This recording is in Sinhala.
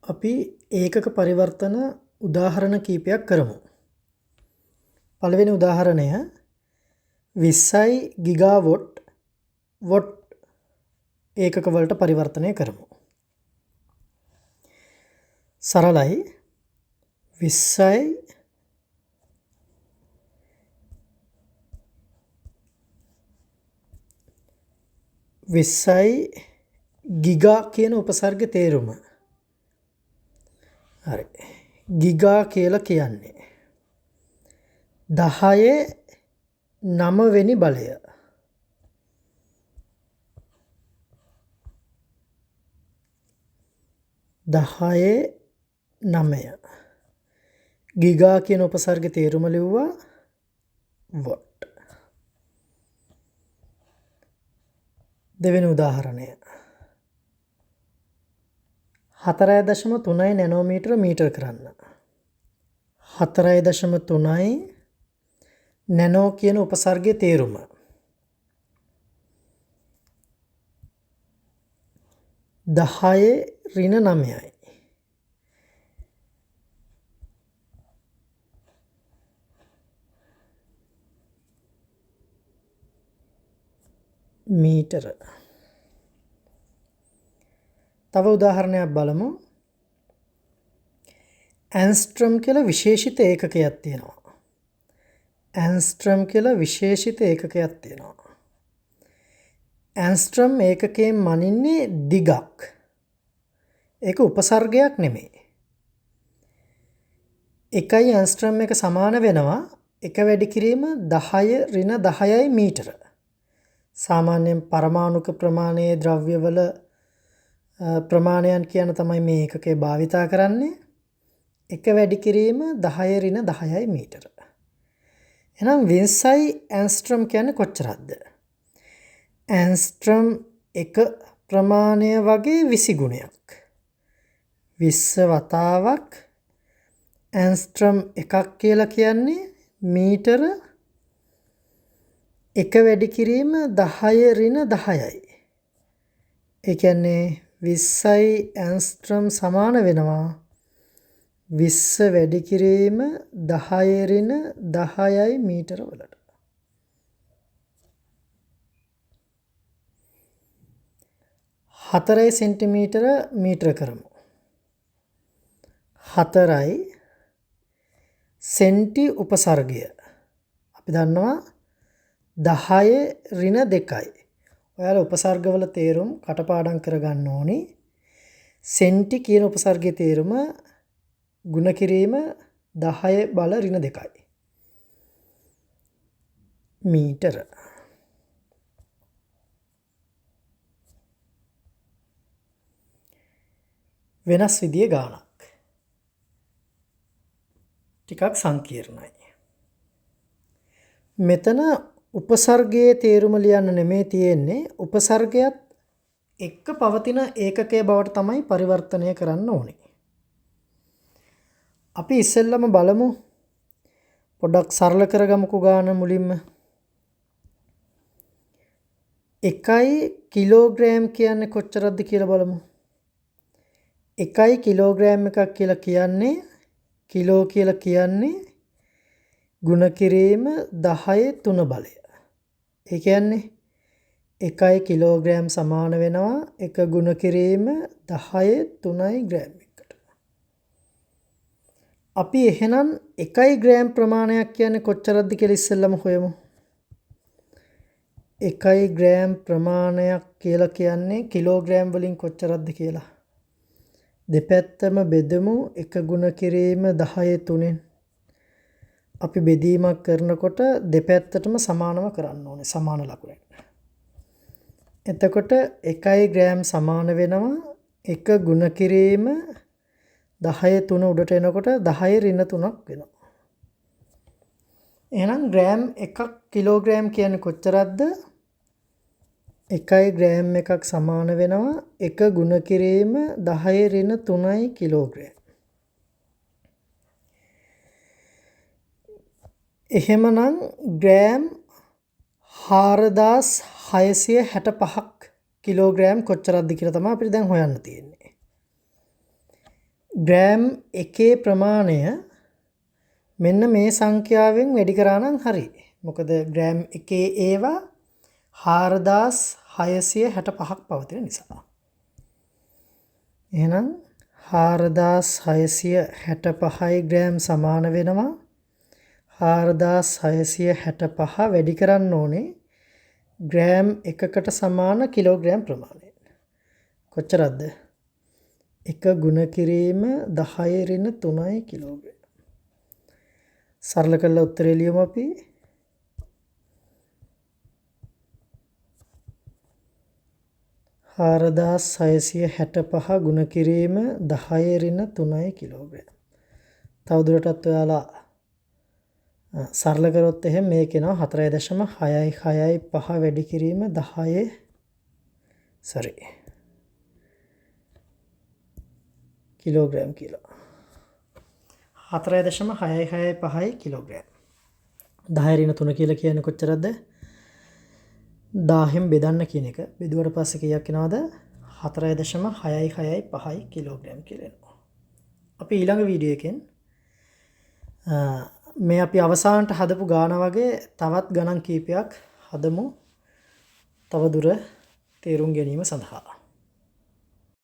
අපි ඒකක පරිවර්තන උදාහරණ කීපයක් කරමු. පළවෙනි උදාහරණය 20යි ගිගාවොට් වොට් ඒකක වලට පරිවර්තනය කරමු. සරලයි 20යි ගිගා කියන උපසර්ග තේරුම. හරි. ගිගා කියලා කියන්නේ 10 වෙනි බලය. දහයේ 9. ගිගා කියන උපසර්ග තේරුම ලිව්වා වොට්. දෙවෙනි උදාහරණය 4.3 නැනෝමීටර මීටර කරන්න. 4.3 නැනෝ කියන උපසර්ගයේ තේරුම. දහයේ ඍණ 9යි. මීටර. තව උදාහරණයක් බලමු. ඇන්ස්ට්‍රම් කියලා විශේෂිත ඒකකයක් තියෙනවා. ඇන්ස්ට්‍රම් කියලා විශේෂිත ඒකකයක් තියෙනවා. ඇන්ස්ට්‍රම් ඒකකයෙන් මනින්නේ දිගක්. ඒක උපසර්ගයක් නෙමෙයි. එකයි ඇන්ස්ට්‍රම් එක සමාන වෙනවා. එක වැඩි කිරීම 10 ඍණ 10යි මීටර. සාමාන්‍යයෙන් පරමාණුක ප්‍රමාණයේ ද්‍රව්‍යවල ප්‍රමාණයන් කියන තමයි මේ ඒකකේ භාවිතා කරන්නේ. එක වැඩි කිරීම 10 ඍණ 10යි මීටර. එහෙනම් 20යි ඇන්ස්ට්‍රම් කියන්නේ කොච්චරක්ද? ඇන්ස්ට්‍රම් එක ප්‍රමාණය වගේ 20 ගුණයක්. 20 වතාවක් ඇන්ස්ට්‍රම් එකක් කියලා කියන්නේ මීටර එක වැඩි කිරීම 10 ඍණ 10යි. ඒ කියන්නේ 20යි ඇන්ස්ට්‍රම් සමාන වෙනවා 20 වැඩි කිරීම 10 ඍණ 10යි මීටර වලට. 4 සෙන්ටිමීටර මීටර කරමු. 4යි සෙන්ටි උපසර්ගය. අපි දන්නවා 10 ඍණ 2යි. ඔයාලා උපසර්ගවල තේරුම් කටපාඩම් කරගන්න ඕනි. සෙන්ටි කියන උපසර්ගයේ තේරුම ගුණ කිරීම 10 බල ඍණ 2යි. මීටර. වෙනස් විදිය ගානක්. ටිකක් සංකීර්ණයි. මෙතන උපසර්ගයේ තේරුම ලියන්න නෙමෙයි තියෙන්නේ. උපසර්ගයත් එක්ක පවතින ඒකකයේ බවට තමයි පරිවර්තනය කරන්න ඕනේ. අපි ඉස්සෙල්ලම බලමු. පොඩ්ඩක් සරල කරගමුකෝ ගාන මුලින්ම. 1 කිලෝග්‍රෑම් කියන්නේ කොච්චරක්ද කියලා බලමු. 1 කිලෝග්‍රෑම් එකක් කියලා කියන්නේ කිලෝ කියලා කියන්නේ ගුණ කිරීම 10 බලය. ඒ කියන්නේ 1 කිලෝග්‍රෑම් සමාන වෙනවා 1 ගුණ කිරීම 10 ග්‍රෑම් එකට. අපි එහෙනම් 1 ග්‍රෑම් ප්‍රමාණයක් කියන්නේ කොච්චරක්ද කියලා ඉස්සෙල්ලම හොයමු. 1 ග්‍රෑම් ප්‍රමාණයක් කියලා කියන්නේ කිලෝග්‍රෑම් වලින් කොච්චරක්ද කියලා. දෙපැත්තම බෙදමු 1 ගුණ කිරීම 10 අපි බෙදීමක් කරනකොට දෙපැත්තටම සමානව කරන්න ඕනේ සමාන ලකුණෙන්. එතකොට 1 ග්‍රෑම් සමාන වෙනවා 1 ගුණ කිරීම 10 උඩට එනකොට 10 ඍණ 3ක් වෙනවා. එහෙනම් ග්‍රෑම් එකක් කිලෝග්‍රෑම් කියන්නේ කොච්චරක්ද? 1 ග්‍රෑම් එකක් සමාන වෙනවා 1 ගුණ කිරීම 10 ඍණ 3යි කිලෝග්‍රෑම්. එහෙමනම් ග්‍රෑම් 4665ක් කිලෝග්‍රෑම් කොච්චරක්ද කියලා තමයි අපිට දැන් හොයන්න තියෙන්නේ. ග්‍රෑම් එකේ ප්‍රමාණය මෙන්න මේ සංඛ්‍යාවෙන් වැඩි කරා නම් හරි. මොකද ග්‍රෑම් එකේ ඒවා 4665ක් පවතින නිසා. එහෙනම් 4665යි ග්‍රෑම් සමාන වෙනවා 4665 වැඩි කරන්න ඕනේ ග්‍රෑම් එකකට සමාන කිලෝග්‍රෑම් ප්‍රමාණය. කොච්චරද? 1 ගුණ කිරීම 10 ඍණ 3යි කිලෝග්‍රෑම්. සරල කරලා උත්තරේ ලියමු අපි. හාරදාස් 665 ගුණ කිරීම 10 ඍණ 3යි කිලෝග්‍රෑම්. තවදුරටත් ඔයාලා සරල කරොත් එහෙම මේකේනවා 4.665 වැඩි කිරීම 10 කිලෝග්‍රෑම් කියලා. 4.665 කිලෝග්‍රෑම්. 10 ඍණ 3 කියලා කියන්නේ කොච්චරද? 10න් බෙදන්න කියන එක. බෙදුවට පස්සේ කීයක් එනවද? 4.665 කිලෝග්‍රෑම් කියලා එනවා. අපි ඊළඟ වීඩියෝ එකෙන් මේ අපි අවසානට හදපු ගාන වගේ තවත් ගණන් කීපයක් හදමු. තව දුර තේරුම් ගැනීම සඳහා.